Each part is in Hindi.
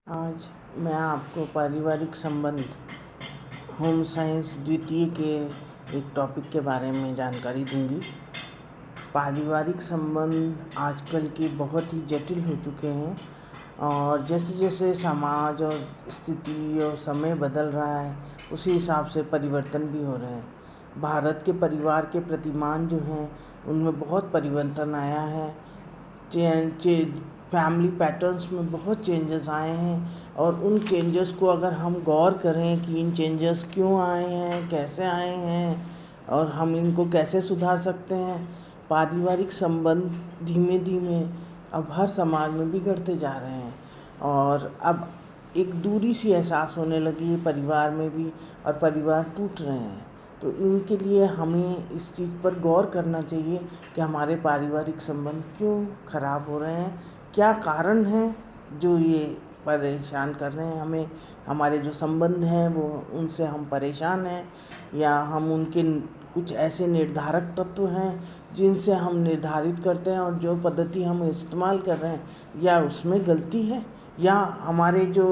आज मैं आपको पारिवारिक संबंध होम साइंस द्वितीय के एक टॉपिक के बारे में जानकारी दूंगी। पारिवारिक संबंध आजकल के बहुत ही जटिल हो चुके हैं और जैसे जैसे समाज और स्थिति और समय बदल रहा है उसी हिसाब से परिवर्तन भी हो रहे हैं। भारत के परिवार के प्रतिमान जो हैं उनमें बहुत परिवर्तन आया है। फैमिली पैटर्न्स में बहुत चेंजेस आए हैं और उन चेंजेस को अगर हम गौर करें कि इन चेंजेस क्यों आए हैं, कैसे आए हैं और हम इनको कैसे सुधार सकते हैं। पारिवारिक संबंध धीमे धीमे अब हर समाज में बिगड़ते जा रहे हैं और अब एक दूरी सी एहसास होने लगी है परिवार में भी और परिवार टूट रहे हैं। तो इनके लिए हमें इस चीज़ पर गौर करना चाहिए कि हमारे पारिवारिक संबंध क्यों ख़राब हो रहे हैं, क्या कारण हैं जो ये परेशान कर रहे हैं हमें। हमारे जो संबंध हैं वो उनसे हम परेशान हैं या हम उनके कुछ ऐसे निर्धारक तत्व हैं जिनसे हम निर्धारित करते हैं और जो पद्धति हम इस्तेमाल कर रहे हैं या उसमें गलती है या हमारे जो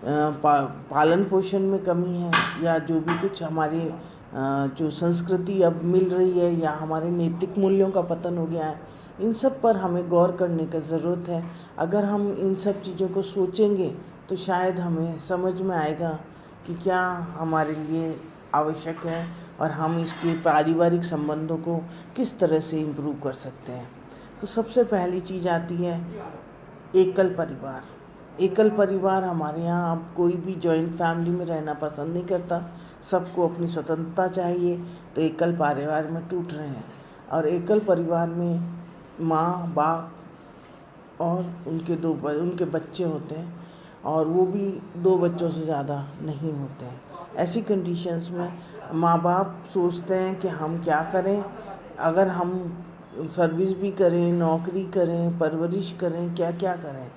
पालन पोषण में कमी है या जो भी कुछ हमारी जो संस्कृति अब मिल रही है या हमारे नैतिक मूल्यों का पतन हो गया है। इन सब पर हमें गौर करने की ज़रूरत है। अगर हम इन सब चीज़ों को सोचेंगे तो शायद हमें समझ में आएगा कि क्या हमारे लिए आवश्यक है और हम इसके पारिवारिक संबंधों को किस तरह से इम्प्रूव कर सकते हैं। तो सबसे पहली चीज़ आती है एकल परिवार। एकल परिवार हमारे यहाँ अब कोई भी जॉइंट फैमिली में रहना पसंद नहीं करता, सबको अपनी स्वतंत्रता चाहिए। तो एकल परिवार में टूट रहे हैं और एकल परिवार में माँ बाप और उनके बच्चे होते हैं और वो भी 2 बच्चों से ज़्यादा नहीं होते हैं। ऐसी कंडीशंस में माँ बाप सोचते हैं कि हम क्या करें, अगर हम सर्विस भी करें, नौकरी करें, परवरिश करें, क्या क्या करें।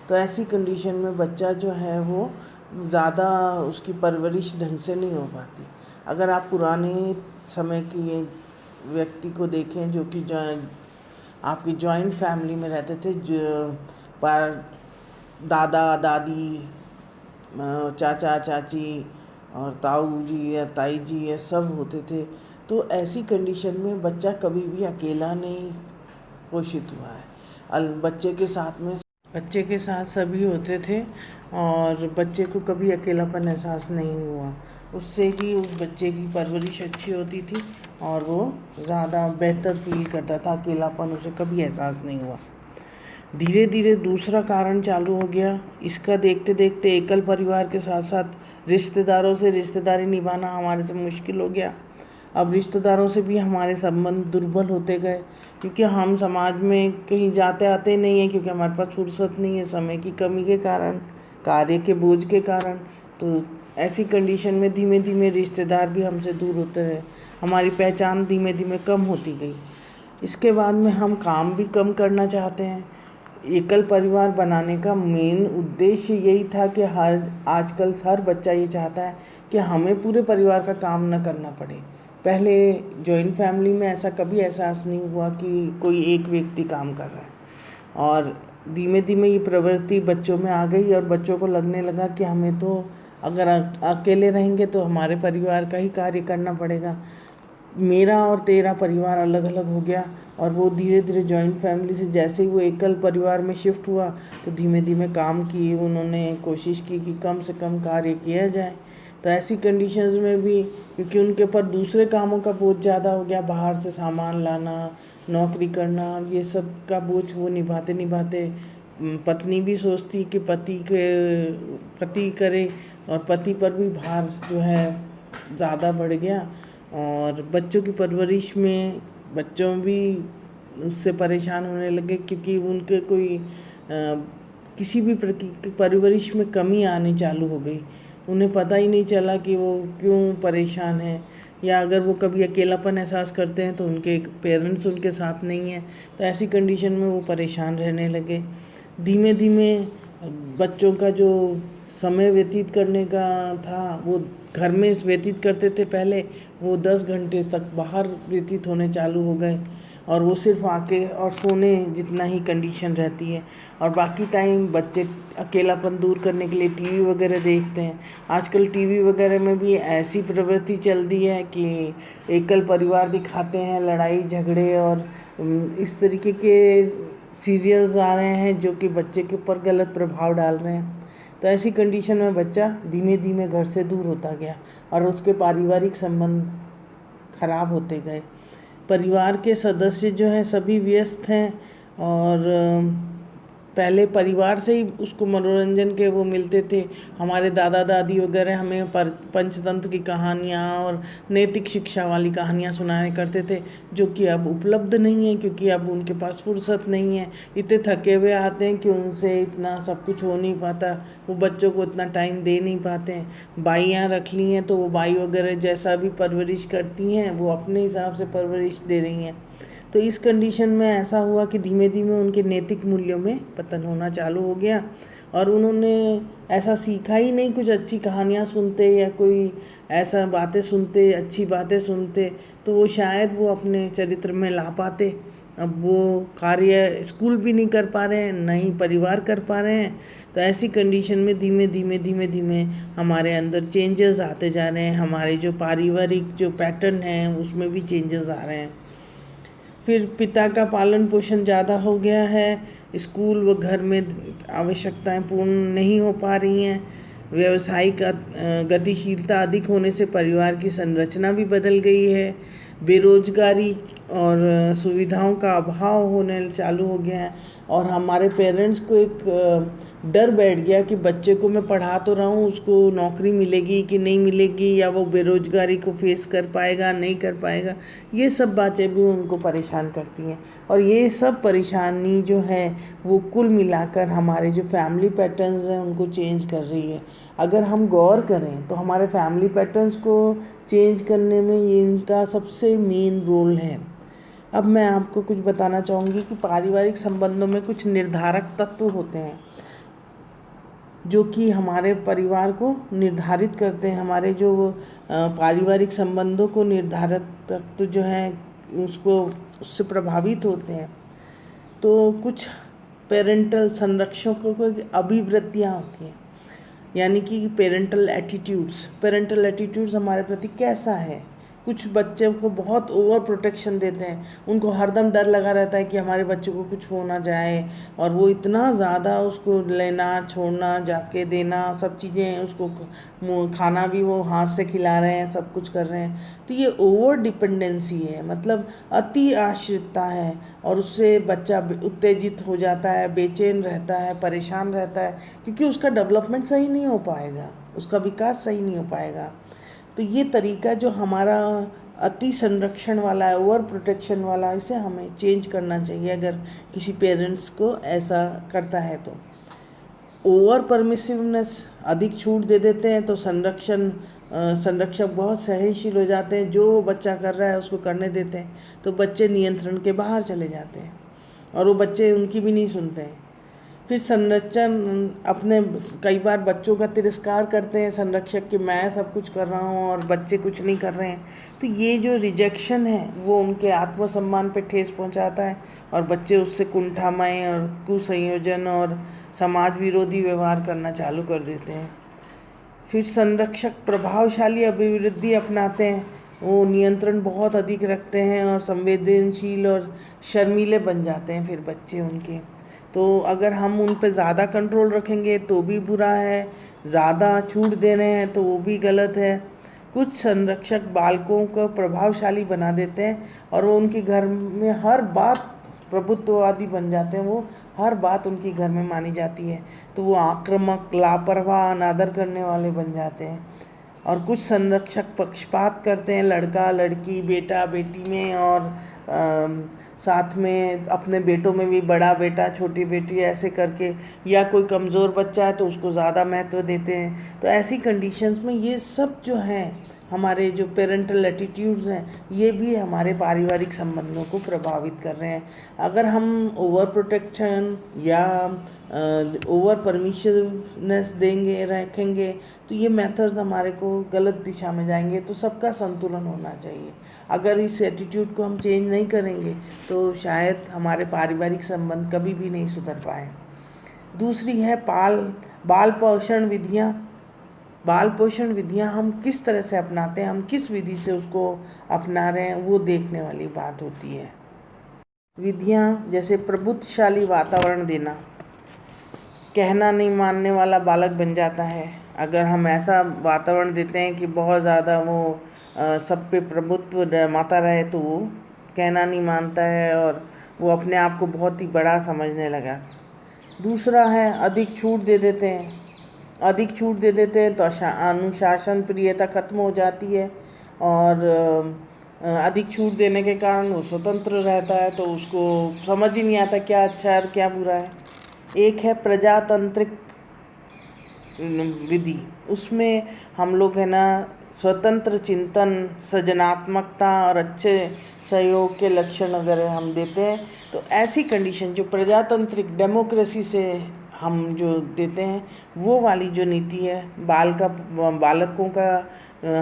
तो ऐसी कंडीशन में बच्चा जो है वो ज़्यादा उसकी परवरिश ढंग से नहीं हो पाती। अगर आप पुराने समय की व्यक्ति को देखें जो कि आपकी जॉइंट फैमिली में रहते थे, जो पर दादा दादी, चाचा चाची और ताऊ जी या ताई जी ये सब होते थे। तो ऐसी कंडीशन में बच्चा कभी भी अकेला नहीं पोषित हुआ है। बच्चे के साथ सभी होते थे और बच्चे को कभी अकेलापन एहसास नहीं हुआ। उससे ही उस बच्चे की परवरिश अच्छी होती थी और वो ज़्यादा बेहतर फील करता था, अकेलापन उसे कभी एहसास नहीं हुआ। धीरे धीरे दूसरा कारण चालू हो गया। इसका देखते देखते एकल परिवार के साथ साथ रिश्तेदारों से रिश्तेदारी निभाना हमारे से मुश्किल हो गया। अब रिश्तेदारों से भी हमारे संबंध दुर्बल होते गए क्योंकि हम समाज में कहीं जाते आते नहीं हैं, क्योंकि हमारे पास फुर्सत नहीं है, समय की कमी के कारण, कार्य के बोझ के कारण। तो ऐसी कंडीशन में धीमे धीमे रिश्तेदार भी हमसे दूर होते रहे, हमारी पहचान धीमे धीमे कम होती गई। इसके बाद में हम काम भी कम करना चाहते हैं। एकल परिवार बनाने का मेन उद्देश्य यही था कि आजकल हर बच्चा ये चाहता है कि हमें पूरे परिवार का काम न करना पड़े। पहले जॉइंट फैमिली में ऐसा कभी एहसास नहीं हुआ कि कोई एक व्यक्ति काम कर रहा है और धीमे धीमे ये प्रवृत्ति बच्चों में आ गई और बच्चों को लगने लगा कि हमें तो अगर अकेले रहेंगे तो हमारे परिवार का ही कार्य करना पड़ेगा। मेरा और तेरा परिवार अलग अलग हो गया और वो धीरे धीरे जॉइंट फैमिली से जैसे ही वो एकल परिवार में शिफ्ट हुआ तो धीमे धीमे काम किए, उन्होंने कोशिश की कि कम से कम कार्य किया जाए। तो ऐसी कंडीशंस में भी क्योंकि उनके ऊपर दूसरे कामों का बोझ ज़्यादा हो गया, बाहर से सामान लाना, नौकरी करना, ये सब का बोझ वो निभाते निभाते पत्नी भी सोचती कि पति करे और पति पर भी भार जो है ज़्यादा बढ़ गया और बच्चों की परवरिश में बच्चों भी उससे परेशान होने लगे क्योंकि उनके कोई किसी भी परवरिश में कमी आनी चालू हो गई। उन्हें पता ही नहीं चला कि वो क्यों परेशान हैं, या अगर वो कभी अकेलापन एहसास करते हैं तो उनके पेरेंट्स उनके साथ नहीं हैं। तो ऐसी कंडीशन में वो परेशान रहने लगे। धीमे धीमे बच्चों का जो समय व्यतीत करने का था वो घर में व्यतीत करते थे पहले, वो 10 घंटे तक बाहर व्यतीत होने चालू हो गए और वो सिर्फ आके और सोने जितना ही कंडीशन रहती है, और बाकी टाइम बच्चे अकेलापन दूर करने के लिए टीवी वगैरह देखते हैं। आजकल टीवी वगैरह में भी ऐसी प्रवृत्ति चल दी है कि एकल परिवार दिखाते हैं, लड़ाई झगड़े और इस तरीके के सीरियल्स आ रहे हैं जो कि बच्चे के ऊपर गलत प्रभाव डाल रहे हैं। तो ऐसी कंडीशन में बच्चा धीमे धीमे घर से दूर होता गया और उसके पारिवारिक संबंध खराब होते गए। परिवार के सदस्य जो हैं सभी व्यस्त हैं, और पहले परिवार से ही उसको मनोरंजन के वो मिलते थे। हमारे दादा दादी वगैरह हमें पंचतंत्र की कहानियाँ और नैतिक शिक्षा वाली कहानियाँ सुनाया करते थे, जो कि अब उपलब्ध नहीं है, क्योंकि अब उनके पास फुर्सत नहीं है। इतने थके हुए आते हैं कि उनसे इतना सब कुछ हो नहीं पाता, वो बच्चों को इतना टाइम दे नहीं पाते हैं। बाइयाँ रख ली हैं तो वो बाई वगैरह जैसा भी परवरिश करती हैं वो अपने हिसाब से परवरिश दे रही हैं। तो इस कंडीशन में ऐसा हुआ कि धीमे धीमे उनके नैतिक मूल्यों में पतन होना चालू हो गया, और उन्होंने ऐसा सीखा ही नहीं। कुछ अच्छी कहानियाँ सुनते या कोई ऐसा बातें सुनते, अच्छी बातें सुनते, तो वो शायद वो अपने चरित्र में ला पाते। अब वो कार्य स्कूल भी नहीं कर पा रहे हैं, न ही परिवार कर पा रहे हैं। तो ऐसी कंडीशन में धीमे धीमे हमारे अंदर चेंजेस आते जा रहे हैं। हमारे जो पारिवारिक जो पैटर्न हैं उसमें भी चेंजेस आ रहे हैं। फिर पिता का पालन पोषण ज़्यादा हो गया है, स्कूल व घर में आवश्यकताएं पूर्ण नहीं हो पा रही हैं। व्यावसायिक गतिशीलता अधिक होने से परिवार की संरचना भी बदल गई है। बेरोजगारी और सुविधाओं का अभाव होने चालू हो गया है, और हमारे पेरेंट्स को एक डर बैठ गया कि बच्चे को मैं पढ़ा तो रहा हूँ, उसको नौकरी मिलेगी कि नहीं मिलेगी, या वो बेरोजगारी को फेस कर पाएगा नहीं कर पाएगा। ये सब बातें भी उनको परेशान करती हैं, और ये सब परेशानी जो है वो कुल मिलाकर हमारे जो फैमिली पैटर्न्स हैं उनको चेंज कर रही है। अगर हम गौर करें तो हमारे फैमिली पैटर्न्स को चेंज करने में ये इनका सबसे मेन रोल है। अब मैं आपको कुछ बताना चाहूँगी कि पारिवारिक संबंधों में कुछ निर्धारक तत्व होते हैं जो कि हमारे परिवार को निर्धारित करते हैं। हमारे जो पारिवारिक संबंधों को निर्धारक तत्व जो हैं उससे प्रभावित होते हैं। तो कुछ पेरेंटल संरक्षकों को अभिवृत्तियाँ होती हैं, यानी कि पेरेंटल एटीट्यूड्स हमारे प्रति कैसा है। कुछ बच्चे को बहुत ओवर प्रोटेक्शन देते हैं, उनको हरदम डर लगा रहता है कि हमारे बच्चे को कुछ हो ना जाए, और वो इतना ज़्यादा उसको लेना छोड़ना जाके देना सब चीज़ें, उसको खाना भी वो हाथ से खिला रहे हैं, सब कुछ कर रहे हैं। तो ये ओवर डिपेंडेंसी है, मतलब अति आश्रितता है, और उससे बच्चा उत्तेजित हो जाता है, बेचैन रहता है, परेशान रहता है, क्योंकि उसका डेवलपमेंट सही नहीं हो पाएगा, उसका विकास सही नहीं हो पाएगा। तो ये तरीका जो हमारा अति संरक्षण वाला है, ओवर प्रोटेक्शन वाला, इसे हमें चेंज करना चाहिए अगर किसी पेरेंट्स को ऐसा करता है तो। ओवर परमिसिवनेस, अधिक छूट दे देते हैं तो संरक्षक बहुत सहनशील हो जाते हैं, जो बच्चा कर रहा है उसको करने देते हैं, तो बच्चे नियंत्रण के बाहर चले जाते हैं और वो बच्चे उनकी भी नहीं सुनते हैं। फिर संरक्षण अपने कई बार बच्चों का तिरस्कार करते हैं संरक्षक कि मैं सब कुछ कर रहा हूँ और बच्चे कुछ नहीं कर रहे हैं। तो ये जो रिजेक्शन है वो उनके आत्मसम्मान पे ठेस पहुँचाता है, और बच्चे उससे कुंठामय और कुसंयोजन और समाज विरोधी व्यवहार करना चालू कर देते हैं। फिर संरक्षक प्रभावशाली अभिवृद्धि अपनाते हैं, वो नियंत्रण बहुत अधिक रखते हैं और संवेदनशील और शर्मीले बन जाते हैं फिर बच्चे उनके। तो अगर हम उन पे ज़्यादा कंट्रोल रखेंगे तो भी बुरा है, ज़्यादा छूट दे रहे हैं तो वो भी गलत है। कुछ संरक्षक बालकों को प्रभावशाली बना देते हैं और वो उनके घर में हर बात प्रभुत्ववादी बन जाते हैं, वो हर बात उनकी घर में मानी जाती है, तो वो आक्रामक, लापरवाह, अनादर करने वाले बन जाते हैं। और कुछ संरक्षक पक्षपात करते हैं लड़का लड़की, बेटा बेटी में, और साथ में अपने बेटों में भी बड़ा बेटा छोटी बेटी ऐसे करके, या कोई कमज़ोर बच्चा है तो उसको ज़्यादा महत्व देते हैं। तो ऐसी कंडीशंस में ये सब जो है हमारे जो पेरेंटल एटीट्यूड्स हैं, ये भी हमारे पारिवारिक संबंधों को प्रभावित कर रहे हैं। अगर हम ओवर प्रोटेक्शन या ओवर परमिशिवनेस देंगे, रखेंगे, तो ये मेथड्स हमारे को गलत दिशा में जाएंगे। तो सबका संतुलन होना चाहिए। अगर इस एटीट्यूड को हम चेंज नहीं करेंगे तो शायद हमारे पारिवारिक संबंध कभी भी नहीं सुधर पाए। दूसरी है बाल पोषण विधियाँ। बाल पोषण विधियाँ हम किस तरह से अपनाते हैं, हम किस विधि से उसको अपना रहे हैं, वो देखने वाली बात होती है। विधियाँ जैसे प्रभुत्वशाली वातावरण देना। कहना नहीं मानने वाला बालक बन जाता है। अगर हम ऐसा वातावरण देते हैं कि बहुत ज़्यादा वो सब पे प्रभुत्व जमाता रहे, तो वो कहना नहीं मानता है और वो अपने आप को बहुत ही बड़ा समझने लगा। दूसरा है अधिक छूट दे देते हैं। अधिक छूट दे देते हैं तो अनुशासन प्रियता खत्म हो जाती है और अधिक छूट देने के कारण वो स्वतंत्र रहता है, तो उसको समझ ही नहीं आता क्या अच्छा है और क्या बुरा है। एक है प्रजातांत्रिक विधि। उसमें हम लोग है ना स्वतंत्र चिंतन, सृजनात्मकता और अच्छे सहयोग के लक्षण अगर हम देते हैं, तो ऐसी कंडीशन जो प्रजातांत्रिक डेमोक्रेसी से हम जो देते हैं, वो वाली जो नीति है बालकों का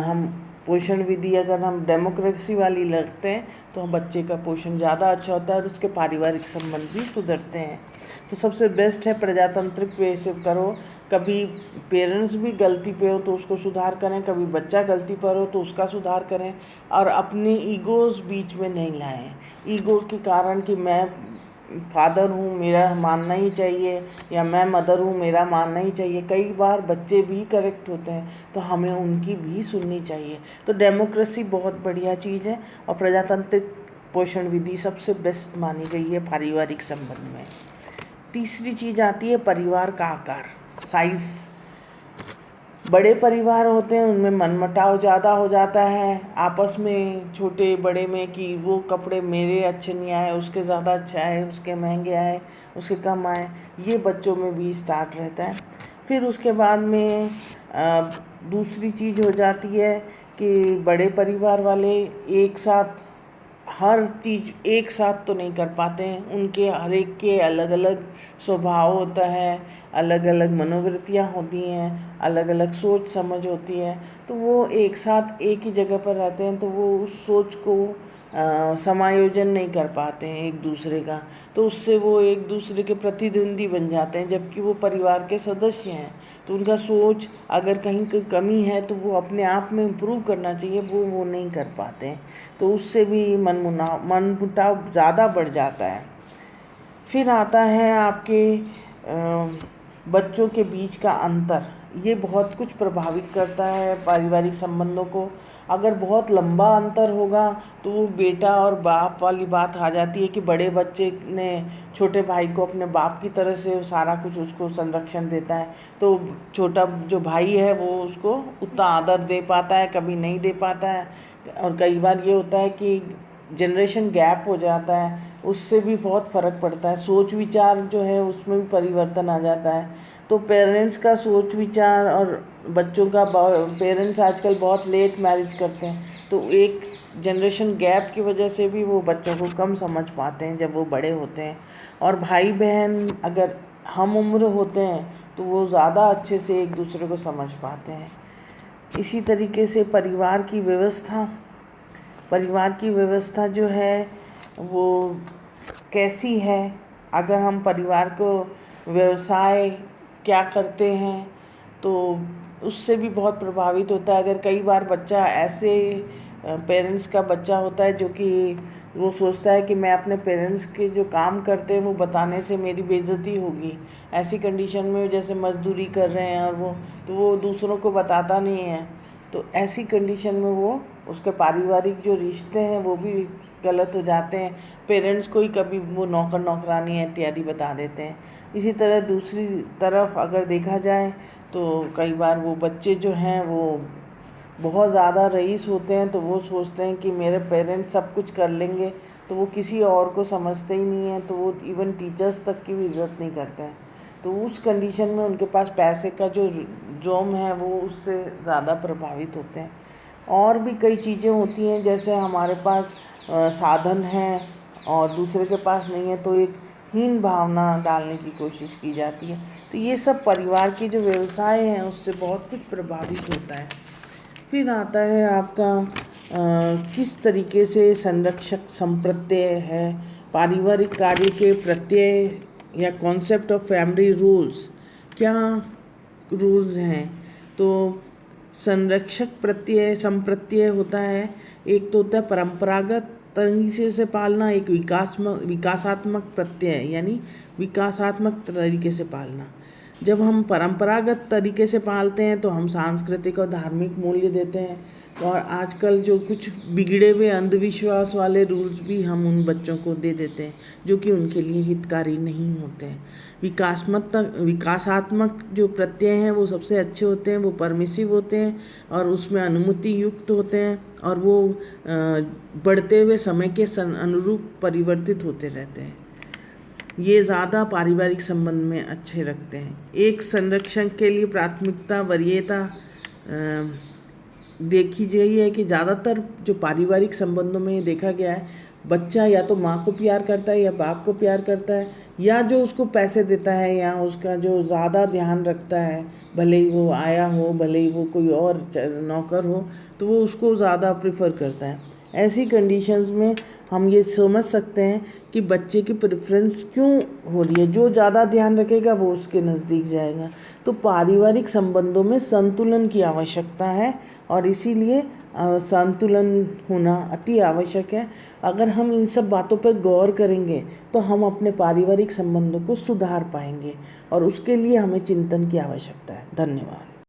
हम पोषण विधि अगर हम डेमोक्रेसी वाली रखते हैं, तो हम बच्चे का पोषण ज़्यादा अच्छा होता है और उसके पारिवारिक संबंध भी सुधरते हैं। तो सबसे बेस्ट है प्रजातांत्रिक वे से करो। कभी पेरेंट्स भी गलती पे हो तो उसको सुधार करें, कभी बच्चा गलती पर हो तो उसका सुधार करें, और अपने ईगोज़ बीच में नहीं लाएं। ईगो के कारण कि मैं फादर हूँ, मेरा मानना ही चाहिए, या मैं मदर हूँ, मेरा मानना ही चाहिए। कई बार बच्चे भी करेक्ट होते हैं, तो हमें उनकी भी सुननी चाहिए। तो डेमोक्रेसी बहुत बढ़िया चीज़ है और प्रजातांत्रिक पोषण विधि सबसे बेस्ट मानी गई है पारिवारिक संबंध में। तीसरी चीज़ आती है परिवार का आकार, साइज़। बड़े परिवार होते हैं उनमें मनमुटाव ज़्यादा हो जाता है आपस में, छोटे बड़े में, कि वो कपड़े मेरे अच्छे नहीं आए, उसके ज़्यादा अच्छा है, उसके महंगे आए, उसके कम आए। ये बच्चों में भी स्टार्ट रहता है। फिर उसके बाद में दूसरी चीज़ हो जाती है कि बड़े परिवार वाले एक साथ हर चीज़ एक साथ तो नहीं कर पाते हैं। उनके हर एक के अलग अलग स्वभाव होता है, अलग अलग मनोवृत्तियाँ होती हैं, अलग अलग सोच समझ होती है। तो वो एक साथ एक ही जगह पर रहते हैं, तो वो उस सोच को समायोजन नहीं कर पाते हैं एक दूसरे का, तो उससे वो एक दूसरे के प्रतिद्वंदी बन जाते हैं। जबकि वो परिवार के सदस्य हैं, तो उनका सोच अगर कहीं कोई कमी है तो वो अपने आप में इम्प्रूव करना चाहिए, वो नहीं कर पाते हैं। तो उससे भी मनमुटाव ज़्यादा बढ़ जाता है। फिर आता है आपके बच्चों के बीच का अंतर। ये बहुत कुछ प्रभावित करता है पारिवारिक संबंधों को। अगर बहुत लंबा अंतर होगा तो वो बेटा और बाप वाली बात आ जाती है कि बड़े बच्चे ने छोटे भाई को अपने बाप की तरह से सारा कुछ उसको संरक्षण देता है, तो छोटा जो भाई है वो उसको उतना आदर दे पाता है, कभी नहीं दे पाता है। और कई बार ये होता है कि जनरेशन गैप हो जाता है, उससे भी बहुत फ़र्क पड़ता है। सोच विचार जो है उसमें भी परिवर्तन आ जाता है। तो पेरेंट्स का सोच विचार और बच्चों का, पेरेंट्स आजकल बहुत लेट मैरिज करते हैं, तो एक जनरेशन गैप की वजह से भी वो बच्चों को कम समझ पाते हैं जब वो बड़े होते हैं। और भाई बहन अगर हम उम्र होते हैं तो वो ज़्यादा अच्छे से एक दूसरे को समझ पाते हैं। इसी तरीके से परिवार की व्यवस्था जो है वो कैसी है। अगर हम परिवार को व्यवसाय क्या करते हैं तो उससे भी बहुत प्रभावित होता है। अगर कई बार बच्चा ऐसे पेरेंट्स का बच्चा होता है जो कि वो सोचता है कि मैं अपने पेरेंट्स के जो काम करते हैं वो बताने से मेरी बेइज्जती होगी, ऐसी कंडीशन में जैसे मजदूरी कर रहे हैं और वो दूसरों को बताता नहीं है, तो ऐसी कंडीशन में वो उसके पारिवारिक जो रिश्ते हैं वो भी गलत हो जाते हैं। पेरेंट्स को ही कभी वो नौकर नौकरानी इत्यादि बता देते हैं। इसी तरह दूसरी तरफ अगर देखा जाए तो कई बार वो बच्चे जो हैं वो बहुत ज़्यादा रईस होते हैं, तो वो सोचते हैं कि मेरे पेरेंट्स सब कुछ कर लेंगे, तो वो किसी और को समझते ही नहीं हैं, तो वो इवन टीचर्स तक की भी इज़्ज़त नहीं करते हैं। तो उस कंडीशन में उनके पास पैसे का जो जोम है वो उससे ज़्यादा प्रभावित होते हैं। और भी कई चीज़ें होती हैं, जैसे हमारे पास साधन हैं और दूसरे के पास नहीं है, तो एक हीन भावना डालने की कोशिश की जाती है। तो ये सब परिवार के जो व्यवसाय हैं उससे बहुत कुछ प्रभावित होता है। फिर आता है आपका किस तरीके से संरक्षक संप्रत्यय है, पारिवारिक कार्य के प्रत्यय या कॉन्सेप्ट ऑफ फैमिली रूल्स, क्या रूल्स हैं। तो संरक्षक प्रत्यय संप्रत्यय होता है, एक तो होता है परंपरागत तरीके से पालना, एक विकासात्मक प्रत्यय यानी विकासात्मक तरीके से पालना। जब हम परंपरागत तरीके से पालते हैं तो हम सांस्कृतिक और धार्मिक मूल्य देते हैं, और आजकल जो कुछ बिगड़े हुए अंधविश्वास वाले रूल्स भी हम उन बच्चों को दे देते हैं जो कि उनके लिए हितकारी नहीं होते हैं। विकासात्मक जो प्रत्यय हैं वो सबसे अच्छे होते हैं, वो परमिसिव होते हैं और उसमें अनुमति युक्त होते हैं, और वो बढ़ते हुए समय के अनुरूप परिवर्तित होते रहते हैं। ये ज़्यादा पारिवारिक संबंध में अच्छे रखते हैं। एक संरक्षण के लिए प्राथमिकता वरीयता देखी गई है कि ज़्यादातर जो पारिवारिक संबंधों में देखा गया है, बच्चा या तो माँ को प्यार करता है या बाप को प्यार करता है, या जो उसको पैसे देता है या उसका जो ज़्यादा ध्यान रखता है, भले ही वो आया हो, भले ही वो कोई और नौकर हो, तो वो उसको ज़्यादा प्रेफर करता है। ऐसी कंडीशंस में हम ये समझ सकते हैं कि बच्चे की प्रेफरेंस क्यों हो रही है। जो ज़्यादा ध्यान रखेगा वो उसके नज़दीक जाएगा। तो पारिवारिक संबंधों में संतुलन की आवश्यकता है, और इसीलिए संतुलन होना अति आवश्यक है। अगर हम इन सब बातों पर गौर करेंगे तो हम अपने पारिवारिक संबंधों को सुधार पाएंगे, और उसके लिए हमें चिंतन की आवश्यकता है। धन्यवाद।